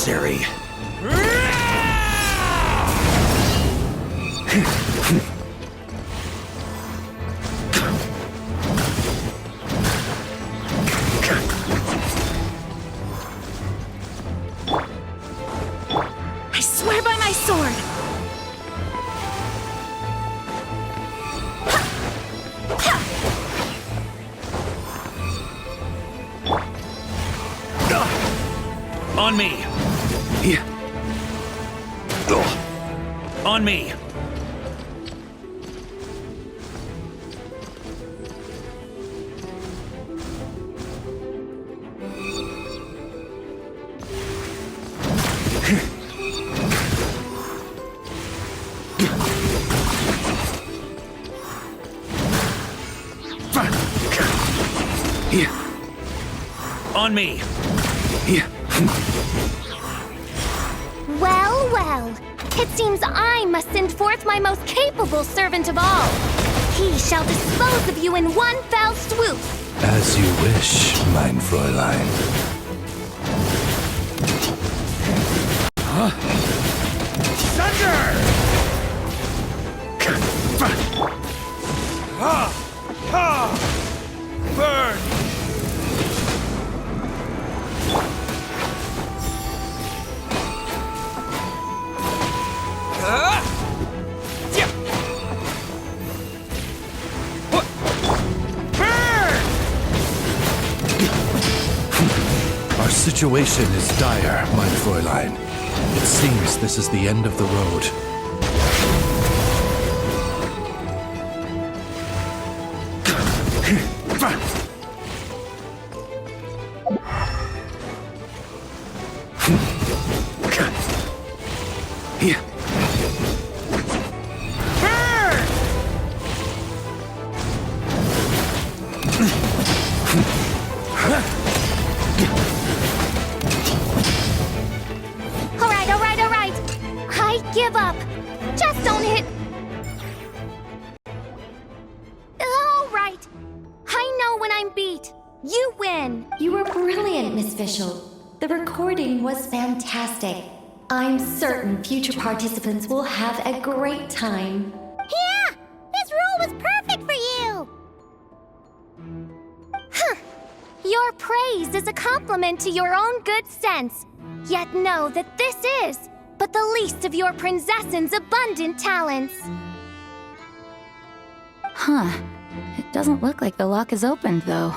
necessary. I swear by my sword! On me! On me! On me! Well, well. It seems I must send forth my most capable servant of all. He shall dispose of you in one fell swoop. As you wish, mein Fräulein. Thunder! Burn! Our situation is dire, mein Fräulein. It seems this is the end of the road. Alright. I give up. Just don't hit. Alright. I know when I'm beat. You win. You were brilliant, Miss Fischl. The recording was fantastic. I'm certain future participants will have a great time. Yeah! This role was perfect for you! Huh. Your praise is a compliment to your own good sense. Yet know that this is but the least of your princess's abundant talents. Huh. It doesn't look like the lock is opened, though.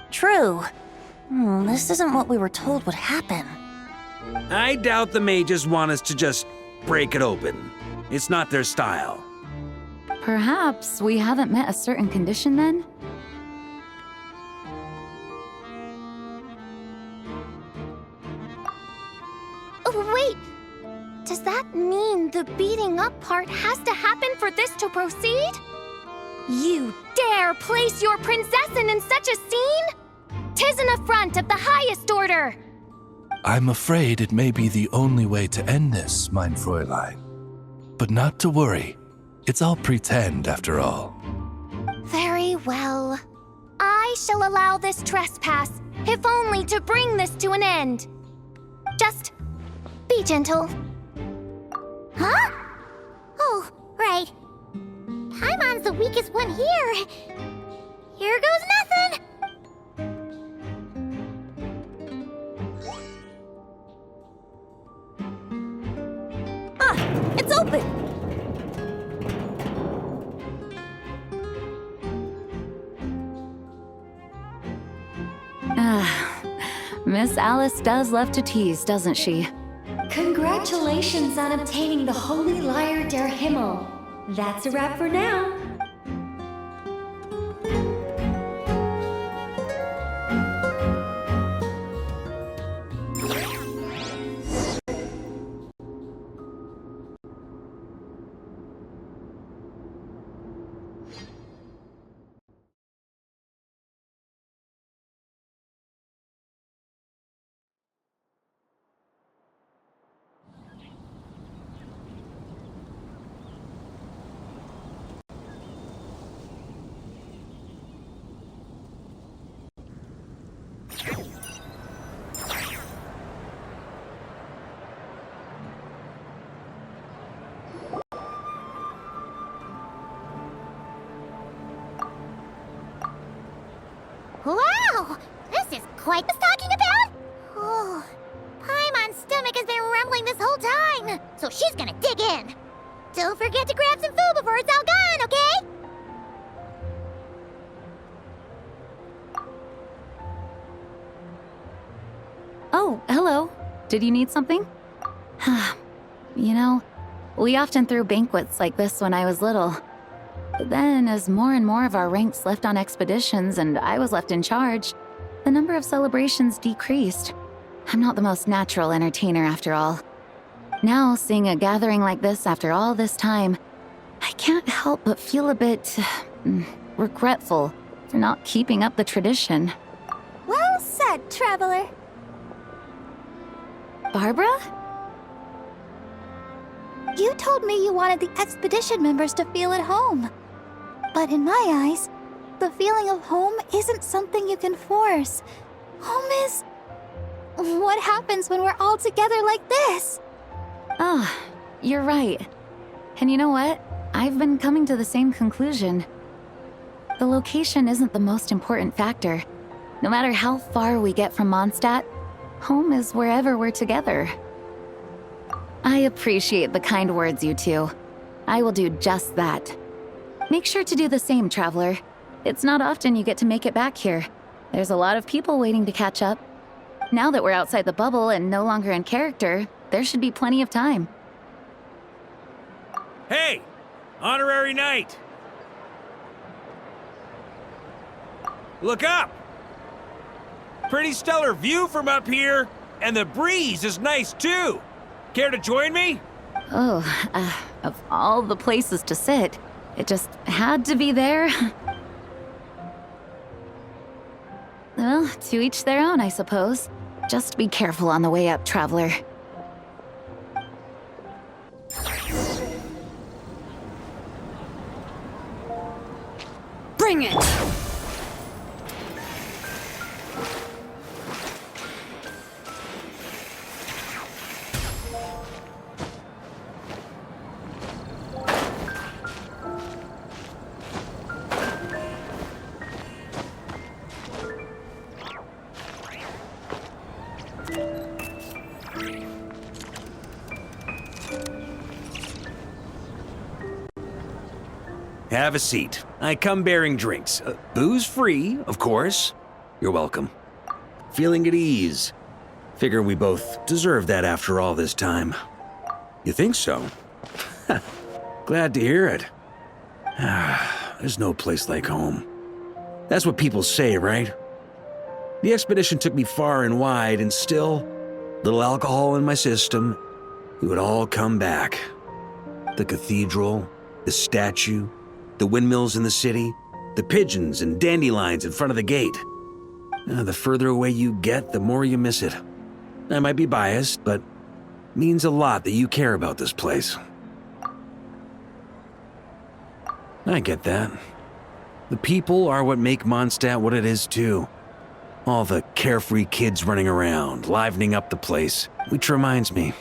True. This isn't what we were told would happen. I doubt the mages want us to just break it open. It's not their style. Perhaps we haven't met a certain condition then? Oh, wait! Does that mean the beating up part has to happen for this to proceed? You dare place your princessin in such a scene? 'Tis an affront of the highest order! I'm afraid it may be the only way to end this, mein Fräulein. But not to worry. It's all pretend, after all. Very well. I shall allow this trespass, if only to bring this to an end. Just be gentle. Huh? Oh, right. Paimon's the weakest one here. Here goes nothing! It's open! Miss Alice does love to tease, doesn't she? Congratulations on obtaining the Holy Lyre der Himmel. That's a wrap for now. quite was talking about? Oh, Paimon's stomach has been rumbling this whole time, so she's gonna dig in. Don't forget to grab some food before it's all gone, okay? Oh, hello. Did you need something? You know, we often threw banquets like this when I was little. But then, as more and more of our ranks left on expeditions and I was left in charge, the number of celebrations decreased. I'm not the most natural entertainer after all. Now, seeing a gathering like this after all this time, I can't help but feel a bit regretful for not keeping up the tradition. Well said, traveler. Barbara? You told me you wanted the expedition members to feel at home. But in my eyes, the feeling of home isn't something you can force. Home is... what happens when we're all together like this? Ah, you're right. And you know what? I've been coming to the same conclusion. The location isn't the most important factor. No matter how far we get from Mondstadt, home is wherever we're together. I appreciate the kind words, you two. I will do just that. Make sure to do the same, traveler. It's not often you get to make it back here. There's a lot of people waiting to catch up. Now that we're outside the bubble and no longer in character, there should be plenty of time. Hey! Honorary Knight! Look up! Pretty stellar view from up here, and the breeze is nice too. Care to join me? Oh, of all the places to sit, it just had to be there. Well, to each their own, I suppose. Just be careful on the way up, traveler. Bring it! Have a seat. I come bearing drinks. Booze free, of course. You're welcome. Feeling at ease. Figure we both deserve that after all this time. You think so? Glad to hear it. There's no place like home. That's what people say, right? The expedition took me far and wide, and still, little alcohol in my system, it would all come back. The cathedral, the statue, the windmills in the city, the pigeons and dandelions in front of the gate. The further away you get, the more you miss it. I might be biased, but it means a lot that you care about this place. I get that. The people are what make Mondstadt what it is too. All the carefree kids running around, livening up the place. Which reminds me,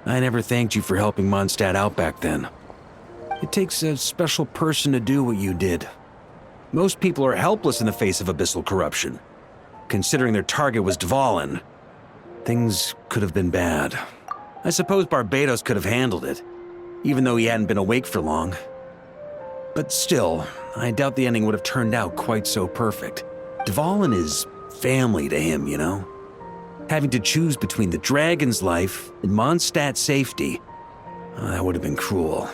I never thanked you for helping Mondstadt out back then. It takes a special person to do what you did. Most people are helpless in the face of abyssal corruption. Considering their target was Dvalin, things could have been bad. I suppose Barbados could have handled it, even though he hadn't been awake for long. But still, I doubt the ending would have turned out quite so perfect. Dvalin is family to him, you know? Having to choose between the dragon's life and Mondstadt's safety, that would have been cruel.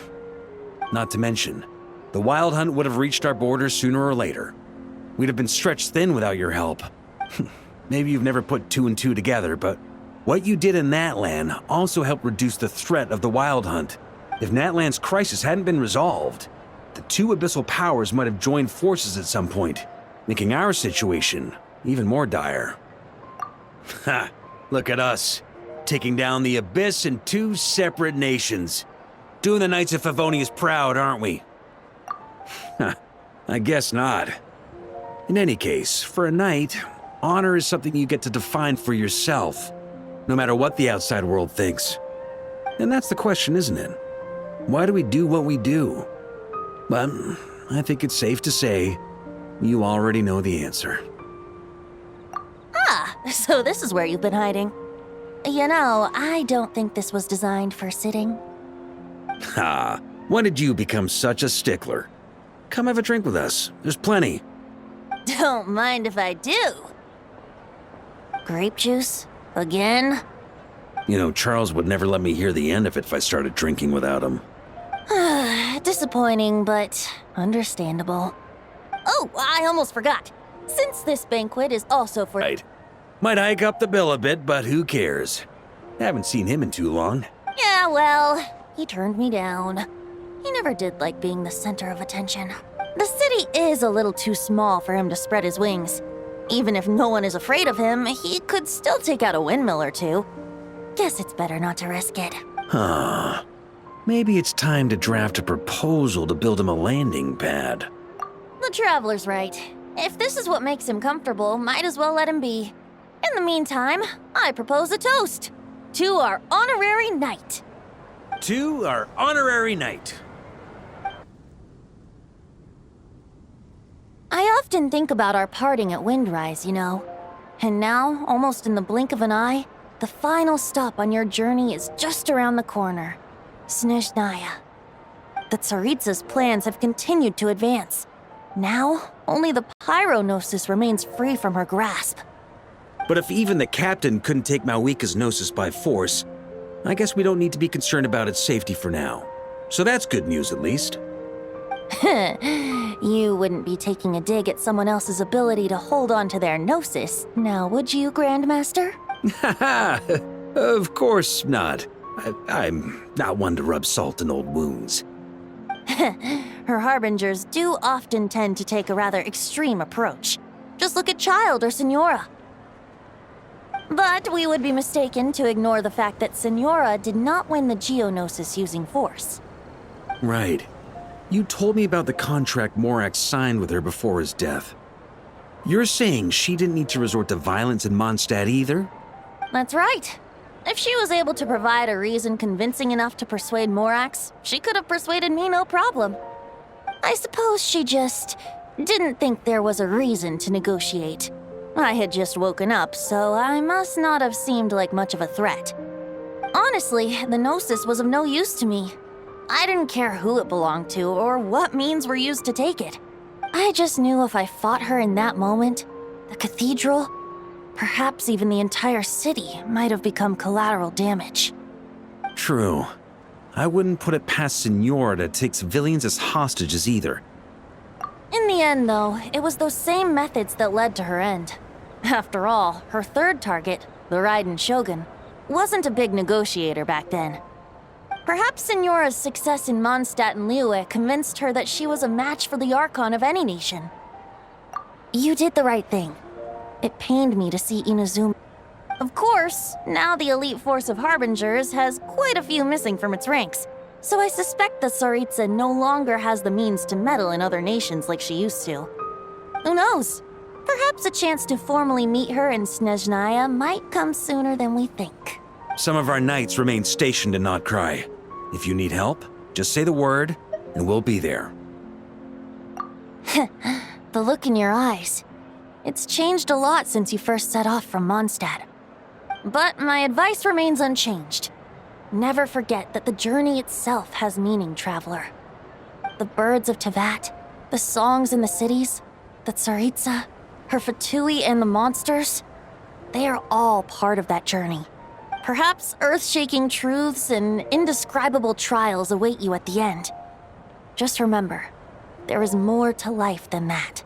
Not to mention, the Wild Hunt would have reached our borders sooner or later. We'd have been stretched thin without your help. Maybe you've never put two and two together, but what you did in Natlan also helped reduce the threat of the Wild Hunt. If Natlan's crisis hadn't been resolved, the two abyssal powers might have joined forces at some point, making our situation even more dire. Ha! Look at us, taking down the Abyss in two separate nations. Doing the Knights of Favonius proud, aren't we? I guess not. In any case, for a knight, honor is something you get to define for yourself, no matter what the outside world thinks. And that's the question, isn't it? Why do we do what we do? But I think it's safe to say you already know the answer. So this is where you've been hiding. You know, I don't think this was designed for sitting. Ha! When did you become such a stickler? Come have a drink with us. There's plenty. Don't mind if I do. Grape juice? Again? You know, Charles would never let me hear the end of it if I started drinking without him. Disappointing, but understandable. Oh, I almost forgot. Since this banquet is also for— Right. Might hike up the bill a bit, but who cares? Haven't seen him in too long. Yeah, well, he turned me down. He never did like being the center of attention. The city is a little too small for him to spread his wings. Even if no one is afraid of him, he could still take out a windmill or two. Guess it's better not to risk it. Huh. Maybe it's time to draft a proposal to build him a landing pad. The Traveler's right. If this is what makes him comfortable, might as well let him be. In the meantime, I propose a toast to our honorary knight. To our honorary knight. I often think about our parting at Windrise, you know. And now, almost in the blink of an eye, the final stop on your journey is just around the corner. Snezhnaya. The Tsaritsa's plans have continued to advance. Now, only the Pyronosis remains free from her grasp. But if even the captain couldn't take Malwika's Gnosis by force, I guess we don't need to be concerned about its safety for now. So that's good news at least. You wouldn't be taking a dig at someone else's ability to hold on to their Gnosis, now would you, Grandmaster? Haha, of course not. I'm not one to rub salt in old wounds. Her harbingers do often tend to take a rather extreme approach. Just look at Child or Senora. But we would be mistaken to ignore the fact that Senora did not win the Geonosis using force. Right. You told me about the contract Morax signed with her before his death. You're saying she didn't need to resort to violence in Mondstadt either? That's right. If she was able to provide a reason convincing enough to persuade Morax, she could have persuaded me no problem. I suppose she just didn't think there was a reason to negotiate. I had just woken up, so I must not have seemed like much of a threat. Honestly, the Gnosis was of no use to me. I didn't care who it belonged to or what means were used to take it. I just knew if I fought her in that moment, the cathedral, perhaps even the entire city, might have become collateral damage. True. I wouldn't put it past Senora to take civilians as hostages either. In the end, though, it was those same methods that led to her end. After all, her third target, the Raiden Shogun, wasn't a big negotiator back then. Perhaps Senora's success in Mondstadt and Liyue convinced her that she was a match for the Archon of any nation. You did the right thing. It pained me to see Inazuma. Of course, now the elite force of Harbingers has quite a few missing from its ranks, so I suspect the Tsaritsa no longer has the means to meddle in other nations like she used to. Who knows? Perhaps a chance to formally meet her in Snezhnaya might come sooner than we think. Some of our knights remain stationed in Not Cry. If you need help, just say the word, and we'll be there. The look in your eyes. It's changed a lot since you first set off from Mondstadt. But my advice remains unchanged. Never forget that the journey itself has meaning, traveler. The birds of Tevat, the songs in the cities, the Tsaritsa, her Fatui and the monsters, they are all part of that journey. Perhaps earth-shaking truths and indescribable trials await you at the end. Just remember, there is more to life than that.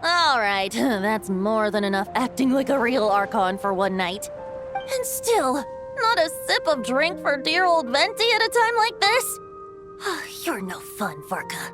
All right, that's more than enough acting like a real Archon for one night. And still, not a sip of drink for dear old Venti at a time like this? You're no fun, Varka.